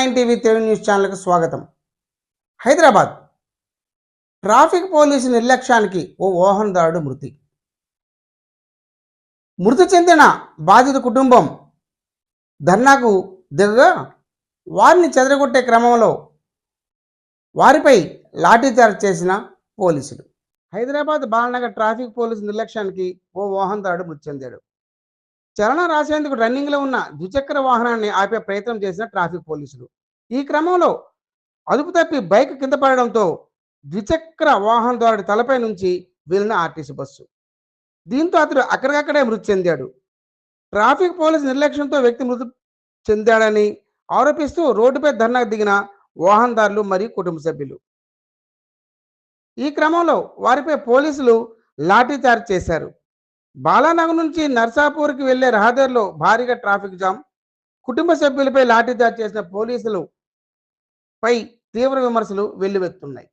R9 TV Telugu news ఛానల్కు స్వాగతం. Hyderabad traffic police నిర్లక్ష్యానికి ఓ వాహనదారుడు మృతి చెందిన బాధిత కుటుంబం ధర్నాకు దిగగా వారిని చెదరగొట్టే క్రమంలో వారిపై లాఠీచార్జ్ చేసిన పోలీసులు. హైదరాబాద్ బాలనగర్ ట్రాఫిక్ పోలీసు నిర్లక్ష్యానికి ఓ వాహనదారుడు మృతి చెందాడు. చలనం రాసేందుకు రన్నింగ్లో ఉన్న ద్విచక్ర వాహనాన్ని ఆపే ప్రయత్నం చేసిన ట్రాఫిక్ పోలీసులు ఈ క్రమంలో అదుపు తప్పి బైక్ కింద పడడంతో ద్విచక్ర వాహనదారుడి తలపై నుంచి వీలిన ఆర్టీసీ బస్సు. దీంతో అతడు అక్కడికక్కడే మృతి చెందాడు. ట్రాఫిక్ పోలీసు నిర్లక్ష్యంతో వ్యక్తి మృతి చెందాడని ఆరోపిస్తూ రోడ్డుపై ధర్నాకు దిగిన వాహనదారులు మరియు కుటుంబ సభ్యులు. ఈ క్రమంలో వారిపై పోలీసులు లాఠీచార్జ్ చేశారు. బాలానగర్ నుంచి నర్సాపూర్కి వెళ్లే రహదారిలో భారీగా ట్రాఫిక్ జామ్. కుటుంబ సభ్యులపై లాఠీచార్జ్ చేసిన పోలీసులు పై తీవ్ర విమర్శలు వెల్లువెత్తున్నాయి.